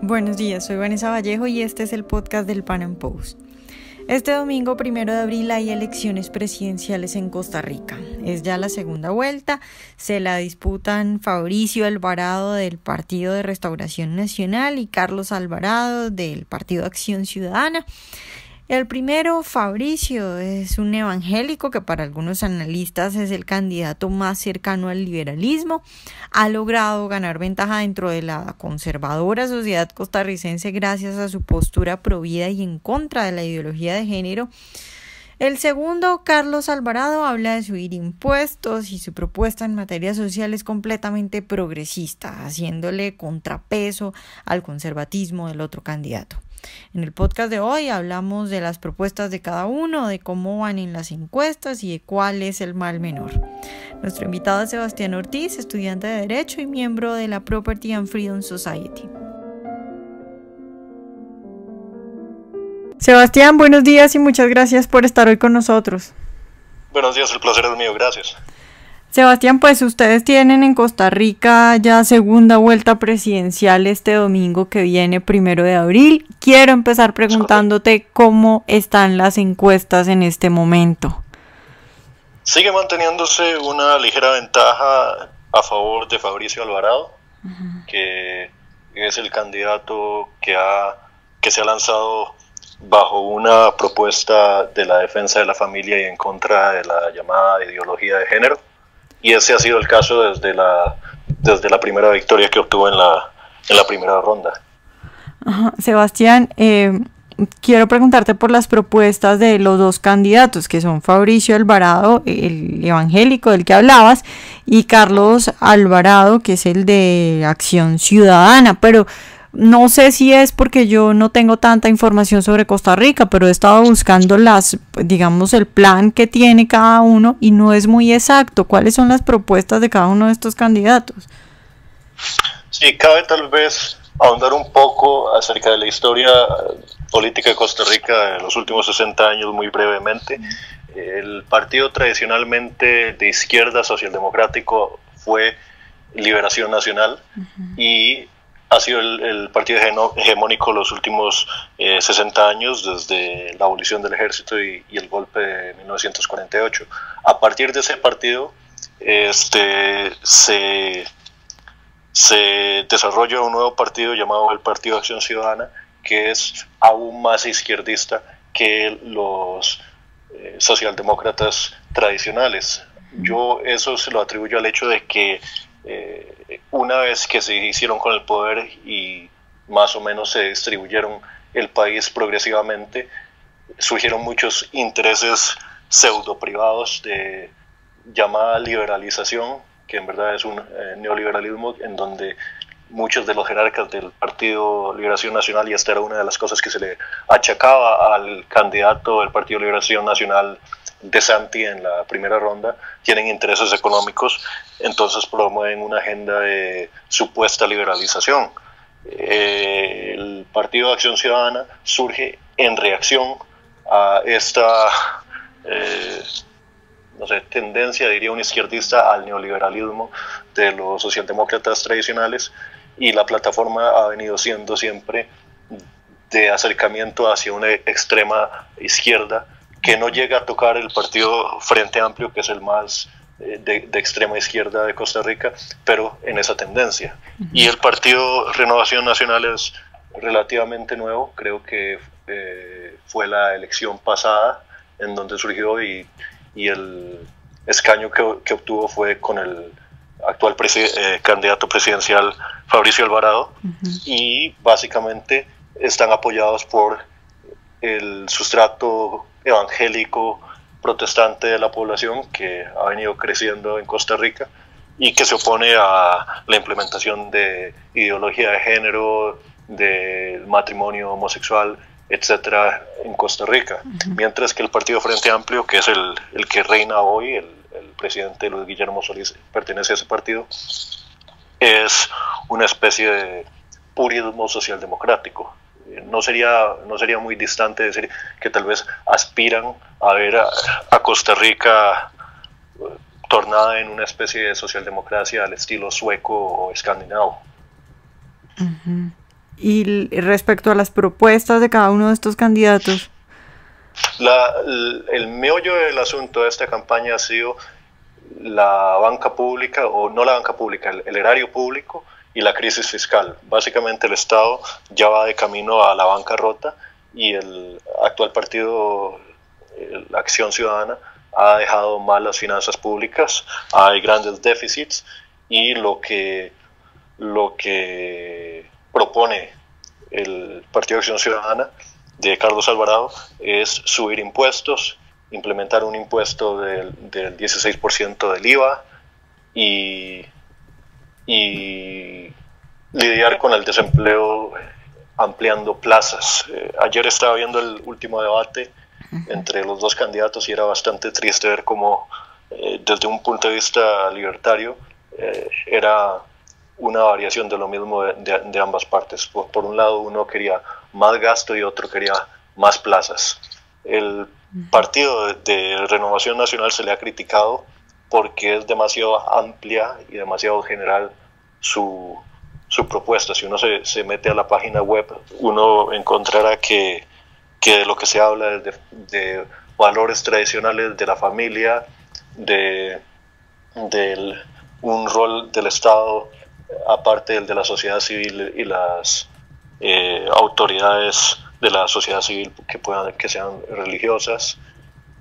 Buenos días, soy Vanessa Vallejo y este es el podcast del Pan Am Post. Este domingo 1 de abril hay elecciones presidenciales en Costa Rica. Es ya la segunda vuelta, se la disputan Fabricio Alvarado del Partido de Restauración Nacional y Carlos Alvarado del Partido Acción Ciudadana. El primero, Fabricio, es un evangélico que para algunos analistas es el candidato más cercano al liberalismo. Ha logrado ganar ventaja dentro de la conservadora sociedad costarricense gracias a su postura provida y en contra de la ideología de género. El segundo, Carlos Alvarado, habla de subir impuestos y su propuesta en materia social es completamente progresista, haciéndole contrapeso al conservatismo del otro candidato. En el podcast de hoy hablamos de las propuestas de cada uno, de cómo van en las encuestas y de cuál es el mal menor. Nuestro invitado es Sebastián Ortiz, estudiante de Derecho y miembro de la Property and Freedom Society. Sebastián, buenos días y muchas gracias por estar hoy con nosotros. Buenos días, el placer es mío, gracias. Sebastián, pues ustedes tienen en Costa Rica ya segunda vuelta presidencial este domingo que viene, 1 de abril. Quiero empezar preguntándote cómo están las encuestas en este momento. Sigue manteniéndose una ligera ventaja a favor de Fabricio Alvarado, que es el candidato que se ha lanzado bajo una propuesta de la defensa de la familia y en contra de la llamada ideología de género. Y ese ha sido el caso desde la primera victoria que obtuvo en la primera ronda. Sebastián, quiero preguntarte por las propuestas de los dos candidatos, que son Fabricio Alvarado, el evangélico del que hablabas, y Carlos Alvarado, que es el de Acción Ciudadana, pero no sé si es porque yo no tengo tanta información sobre Costa Rica, pero he estado buscando el plan que tiene cada uno y no es muy exacto. ¿Cuáles son las propuestas de cada uno de estos candidatos? Sí, cabe tal vez ahondar un poco acerca de la historia política de Costa Rica en los últimos 60 años muy brevemente. El partido tradicionalmente de izquierda socialdemocrático fue Liberación Nacional y ha sido el partido hegemónico los últimos 60 años, desde la abolición del ejército y el golpe de 1948. A partir de ese partido se desarrolla un nuevo partido llamado el Partido Acción Ciudadana, que es aún más izquierdista que los socialdemócratas tradicionales. Yo eso se lo atribuyo al hecho de que una vez que se hicieron con el poder y más o menos se distribuyeron el país progresivamente, surgieron muchos intereses pseudo privados de llamada liberalización, que en verdad es un neoliberalismo en donde muchos de los jerarcas del Partido Liberación Nacional, y esta era una de las cosas que se le achacaba al candidato del Partido Liberación Nacional de Santi en la primera ronda, tienen intereses económicos, entonces promueven una agenda de supuesta liberalización. El Partido de Acción Ciudadana surge en reacción a esta tendencia, diría un izquierdista, al neoliberalismo de los socialdemócratas tradicionales, y la plataforma ha venido siendo siempre de acercamiento hacia una extrema izquierda que no llega a tocar el partido Frente Amplio, que es el más de extrema izquierda de Costa Rica, pero en esa tendencia. Y el Partido Renovación Nacional es relativamente nuevo, creo que fue la elección pasada en donde surgió y el escaño que obtuvo fue con el actual candidato presidencial Fabricio Alvarado, y básicamente están apoyados por el sustrato evangélico protestante de la población que ha venido creciendo en Costa Rica y que se opone a la implementación de ideología de género, del matrimonio homosexual, etcétera, en Costa Rica. Mientras que el Partido Frente Amplio, que es el que reina hoy, el presidente Luis Guillermo Solís pertenece a ese partido, es una especie de purismo socialdemocrático. No sería muy distante decir que tal vez aspiran a ver a Costa Rica tornada en una especie de socialdemocracia al estilo sueco o escandinavo. Y respecto a las propuestas de cada uno de estos candidatos. El meollo del asunto de esta campaña ha sido la banca pública, o no la banca pública, el erario público y la crisis fiscal. Básicamente el Estado ya va de camino a la bancarrota y el actual partido, la Acción Ciudadana, ha dejado mal las finanzas públicas, hay grandes déficits y lo que propone el Partido Acción Ciudadana de Carlos Alvarado es subir impuestos, implementar un impuesto del 16% del IVA y lidiar con el desempleo ampliando plazas. Ayer estaba viendo el último debate entre los dos candidatos y era bastante triste ver cómo desde un punto de vista libertario era una variación de lo mismo de ambas partes. Por un lado uno quería más gasto y otro quería más plazas. El partido de Renovación Nacional se le ha criticado porque es demasiado amplia y demasiado general su propuesta. Si uno se mete a la página web, uno encontrará que de lo que se habla es de valores tradicionales de la familia, de un rol del Estado aparte del de la sociedad civil y las autoridades de la sociedad civil que sean religiosas,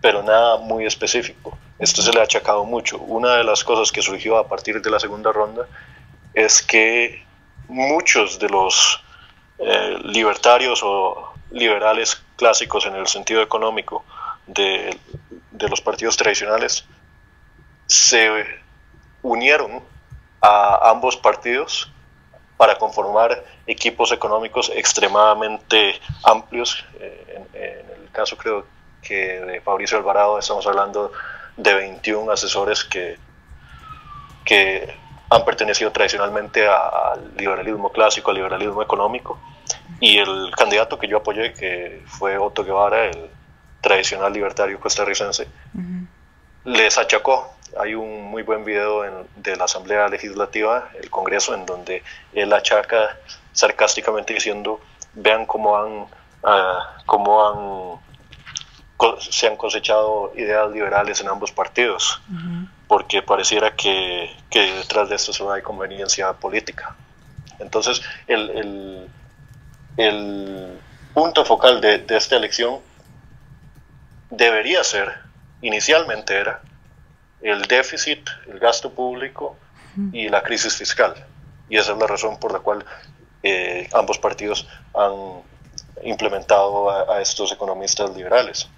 pero nada muy específico. Esto se le ha achacado mucho. Una de las cosas que surgió a partir de la segunda ronda es que muchos de los libertarios o liberales clásicos en el sentido económico de los partidos tradicionales se unieron a ambos partidos para conformar equipos económicos extremadamente amplios. En el caso creo que de Fabricio Alvarado estamos hablando de 21 asesores que han pertenecido tradicionalmente al liberalismo clásico, al liberalismo económico, y el candidato que yo apoyé, que fue Otto Guevara, el tradicional libertario costarricense, les achacó. Hay un muy buen video de la Asamblea Legislativa, el Congreso, en donde él achaca sarcásticamente diciendo: vean se han cosechado ideas liberales en ambos partidos, porque pareciera que detrás de esto solo hay conveniencia política. Entonces el punto focal de esta elección debería ser, inicialmente era, el déficit, el gasto público y la crisis fiscal. Y esa es la razón por la cual ambos partidos han implementado a estos economistas liberales.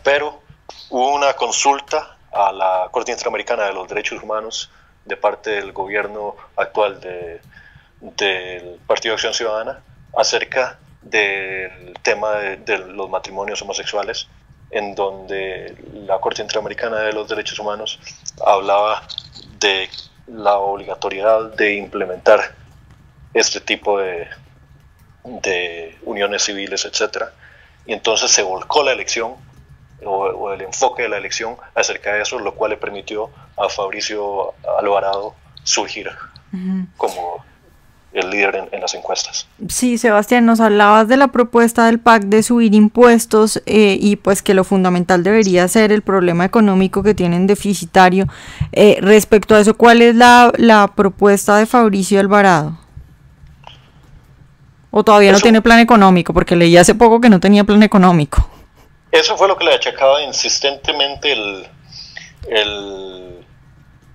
Pero hubo una consulta a la Corte Interamericana de los Derechos Humanos de parte del gobierno actual del Partido de Acción Ciudadana acerca del tema de los matrimonios homosexuales, en donde la Corte Interamericana de los Derechos Humanos hablaba de la obligatoriedad de implementar este tipo de uniones civiles, etcétera. Y entonces se volcó la elección o el enfoque de la elección acerca de eso, lo cual le permitió a Fabricio Alvarado surgir como el líder en las encuestas. Sí, Sebastián, nos hablabas de la propuesta del PAC de subir impuestos y pues que lo fundamental debería ser el problema económico que tienen deficitario. Respecto a eso, ¿cuál es la propuesta de Fabricio Alvarado? ¿O todavía no tiene plan económico? Porque leí hace poco que no tenía plan económico. Eso fue lo que le achacaba insistentemente el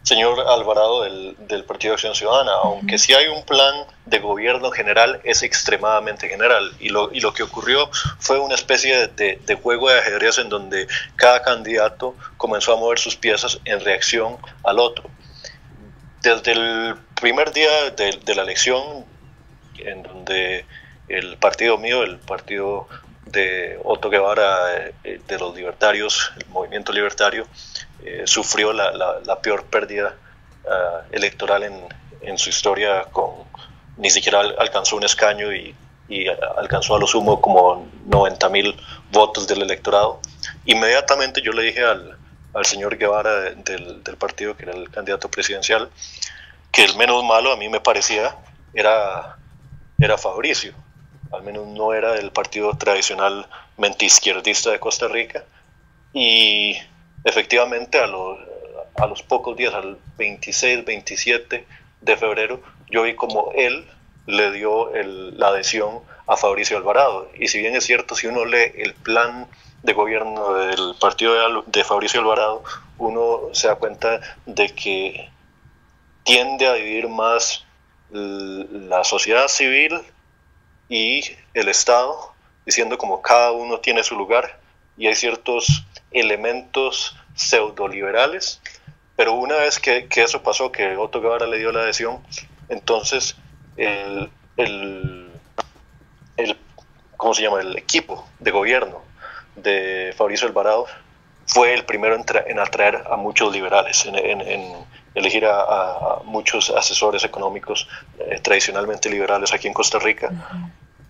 señor Alvarado del Partido de Acción Ciudadana. Aunque sí hay un plan de gobierno general, es extremadamente general. Y lo que ocurrió fue una especie de juego de ajedrez en donde cada candidato comenzó a mover sus piezas en reacción al otro. Desde el primer día de la elección, en donde el partido mío, el partido de Otto Guevara, de los libertarios, el movimiento libertario, sufrió la peor pérdida electoral en su historia, ni siquiera alcanzó un escaño y alcanzó a lo sumo como 90,000 votos del electorado. Inmediatamente yo le dije al señor Guevara del partido, que era el candidato presidencial, que el menos malo, a mí me parecía, era era Fabricio, al menos no era del partido tradicionalmente izquierdista de Costa Rica, y efectivamente a los pocos días, al 26, 27 de febrero, yo vi como él le dio la adhesión a Fabricio Alvarado. Y si bien es cierto, si uno lee el plan de gobierno del partido de Fabricio Alvarado, uno se da cuenta de que tiende a dividir más la sociedad civil y el Estado, diciendo como cada uno tiene su lugar, y hay ciertos elementos pseudoliberales, pero una vez que eso pasó, que Otto Guevara le dio la adhesión, entonces ¿cómo se llama? El equipo de gobierno de Fabricio Alvarado fue el primero en atraer a muchos liberales, en elegir a muchos asesores económicos tradicionalmente liberales aquí en Costa Rica,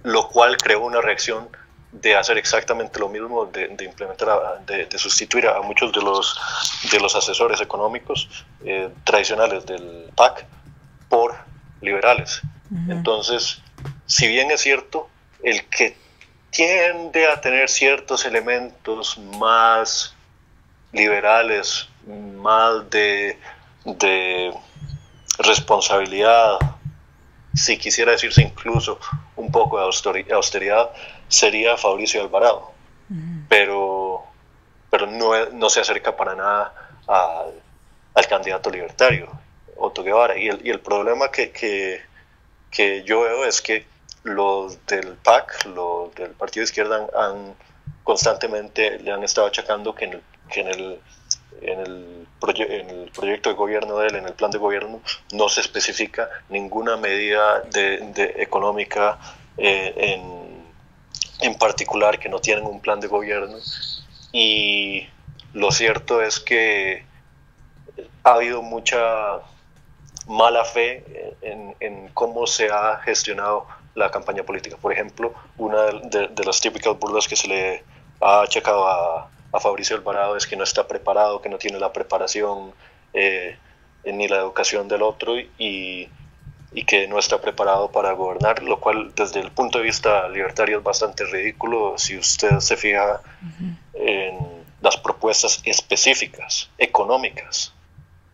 lo cual creó una reacción de hacer exactamente lo mismo, de implementar, de sustituir a muchos de los asesores económicos tradicionales del PAC por liberales. Entonces, si bien es cierto, el que tiende a tener ciertos elementos más liberales, más de responsabilidad, si quisiera decirse incluso un poco de austeridad, sería Fabricio Alvarado, pero no se acerca para nada al candidato libertario, Otto Guevara. Y el problema que yo veo es que los del PAC, los del Partido de Izquierda, constantemente le han estado achacando que en el proyecto de gobierno de él, en el plan de gobierno, no se especifica ninguna medida económica en particular, que no tienen un plan de gobierno. Y lo cierto es que ha habido mucha mala fe en cómo se ha gestionado la campaña política. Por ejemplo, una de las típicas burlas que se le ha achacado a Fabricio Alvarado es que no está preparado, que no tiene la preparación ni la educación del otro, y que no está preparado para gobernar, lo cual desde el punto de vista libertario es bastante ridículo. Si usted se fija en las propuestas específicas, económicas,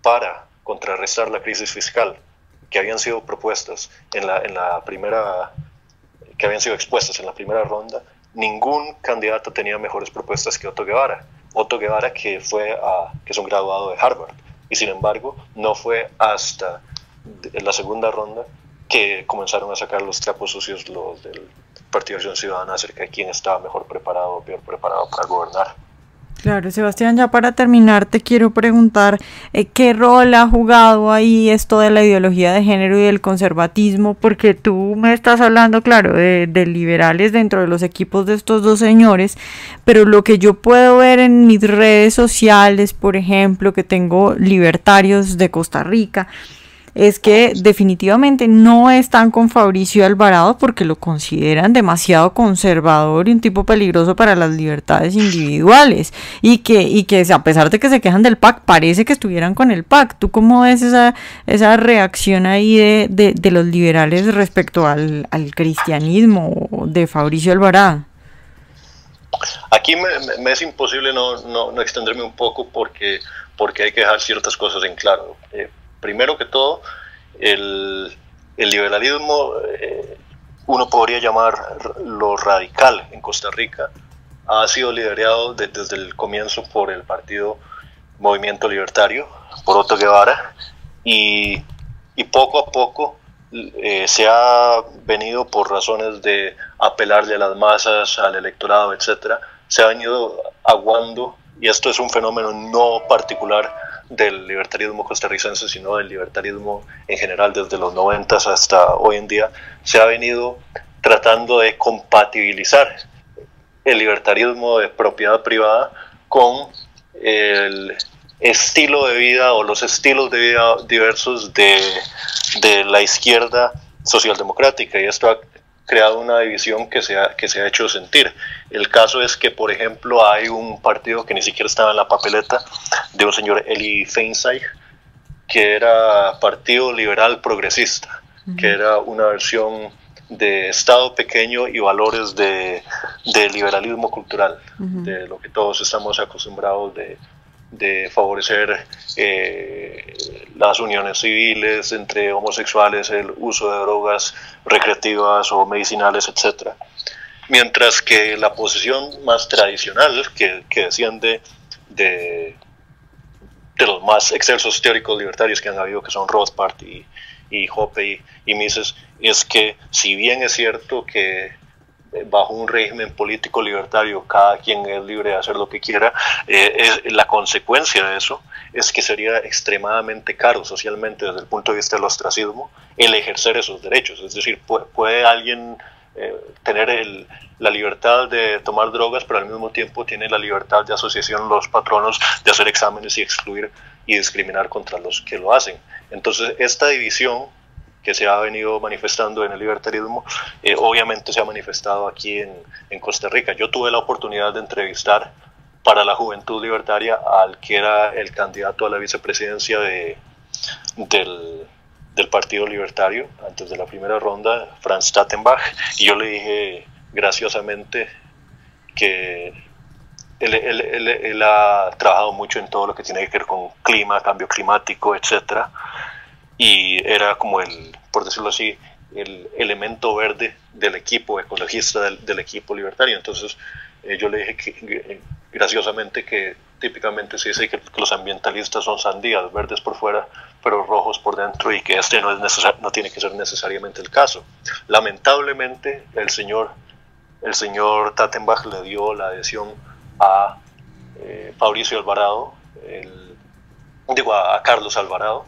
para contrarrestar la crisis fiscal que habían sido propuestas en la primera, que habían sido expuestas en la primera ronda, ningún candidato tenía mejores propuestas que Otto Guevara. Otto Guevara, que es un graduado de Harvard, y sin embargo no fue hasta la segunda ronda que comenzaron a sacar los trapos sucios los del Partido de Acción Ciudadana acerca de quién estaba mejor preparado o peor preparado para gobernar. Claro, Sebastián, ya para terminar te quiero preguntar ¿qué rol ha jugado ahí esto de la ideología de género y del conservatismo? Porque tú me estás hablando, claro, de liberales dentro de los equipos de estos dos señores, pero lo que yo puedo ver en mis redes sociales, por ejemplo, que tengo libertarios de Costa Rica, es que definitivamente no están con Fabricio Alvarado porque lo consideran demasiado conservador y un tipo peligroso para las libertades individuales, y que a pesar de que se quejan del PAC, parece que estuvieran con el PAC. ¿Tú cómo ves esa reacción ahí de los liberales respecto al cristianismo de Fabricio Alvarado? Aquí me es imposible no extenderme un poco porque hay que dejar ciertas cosas en claro. Primero que todo, el liberalismo, uno podría llamarlo radical en Costa Rica, ha sido liderado desde el comienzo por el partido Movimiento Libertario, por Otto Guevara, y poco a poco se ha venido, por razones de apelarle a las masas, al electorado, etcétera, se ha venido aguando, y esto es un fenómeno no particular del libertarismo costarricense, sino del libertarismo en general desde los 90 hasta hoy en día, se ha venido tratando de compatibilizar el libertarismo de propiedad privada con el estilo de vida o los estilos de vida diversos de la izquierda socialdemocrática, y esto ha creado una división que se ha hecho sentir. El caso es que, por ejemplo, hay un partido que ni siquiera estaba en la papeleta, de un señor Eli Feinstein, que era Partido Liberal Progresista, que era una versión de Estado pequeño y valores de liberalismo cultural, de lo que todos estamos acostumbrados de favorecer las uniones civiles entre homosexuales, el uso de drogas recreativas o medicinales, etc. Mientras que la posición más tradicional, que desciende de los más excelsos teóricos libertarios que han habido, que son Rothbard y Hoppe y Mises, es que si bien es cierto que bajo un régimen político libertario cada quien es libre de hacer lo que quiera, la consecuencia de eso es que sería extremadamente caro socialmente desde el punto de vista del ostracismo el ejercer esos derechos. Es decir, puede alguien tener la libertad de tomar drogas, pero al mismo tiempo tiene la libertad de asociación los patronos de hacer exámenes y excluir y discriminar contra los que lo hacen. Entonces esta división que se ha venido manifestando en el libertarismo, obviamente se ha manifestado aquí en Costa Rica. Yo tuve la oportunidad de entrevistar para la Juventud Libertaria al que era el candidato a la vicepresidencia del Partido Libertario antes de la primera ronda, Franz Tattenbach, y yo le dije graciosamente que él ha trabajado mucho en todo lo que tiene que ver con clima, cambio climático, etcétera, y era como por decirlo así, el elemento verde del equipo ecologista del equipo libertario. Entonces yo le dije graciosamente que típicamente se dice que los ambientalistas son sandías, verdes por fuera pero rojos por dentro, y que no tiene que ser necesariamente el caso. Lamentablemente el señor Tattenbach le dio la adhesión a Fabricio Alvarado, a Carlos Alvarado,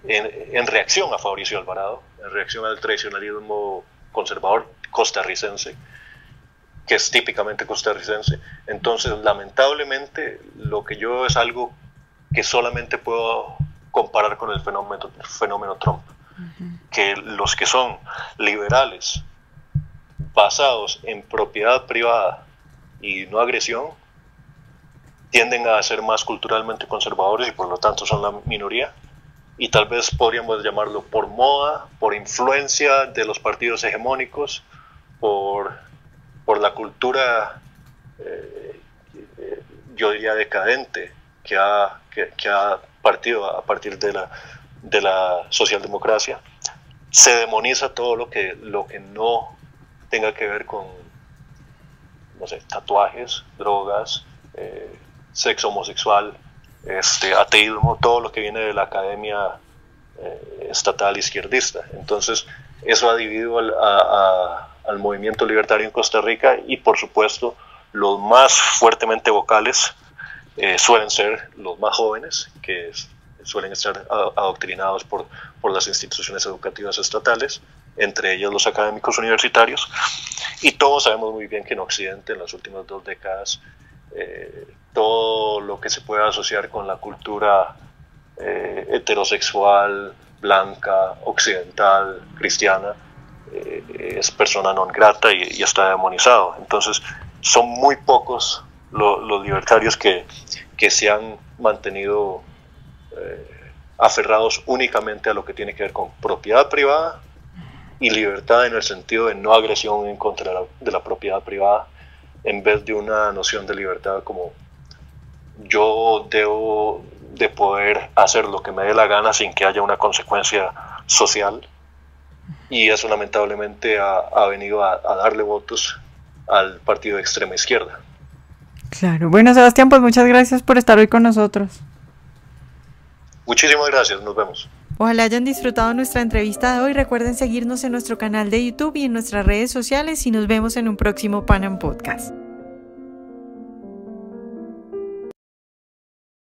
en reacción a Fabricio Alvarado, en reacción al tradicionalismo conservador costarricense, que es típicamente costarricense. Entonces, lamentablemente, lo que yo veo es algo que solamente puedo comparar con el fenómeno Trump, que los que son liberales basados en propiedad privada y no agresión tienden a ser más culturalmente conservadores y por lo tanto son la minoría, y tal vez podríamos llamarlo por moda, por influencia de los partidos hegemónicos, por la cultura, yo diría decadente, que ha partido a partir de la socialdemocracia. Se demoniza todo lo que no tenga que ver con, no sé, tatuajes, drogas, sexo homosexual, ateísmo, todo lo que viene de la academia estatal izquierdista. Entonces eso ha dividido al movimiento libertario en Costa Rica, y por supuesto los más fuertemente vocales suelen ser los más jóvenes, que suelen estar adoctrinados por las instituciones educativas estatales, entre ellos los académicos universitarios, y todos sabemos muy bien que en Occidente en las últimas 2 décadas todo lo que se puede asociar con la cultura heterosexual, blanca, occidental, cristiana, es persona non grata y está demonizado. Entonces son muy pocos los libertarios que se han mantenido aferrados únicamente a lo que tiene que ver con propiedad privada y libertad en el sentido de no agresión en contra de la propiedad privada, en vez de una noción de libertad como yo debo de poder hacer lo que me dé la gana sin que haya una consecuencia social. Y eso lamentablemente ha venido a darle votos al partido de extrema izquierda. Claro. Bueno, Sebastián, pues muchas gracias por estar hoy con nosotros. Muchísimas gracias, nos vemos. Ojalá hayan disfrutado nuestra entrevista de hoy. Recuerden seguirnos en nuestro canal de YouTube y en nuestras redes sociales, y nos vemos en un próximo Pan Am Podcast.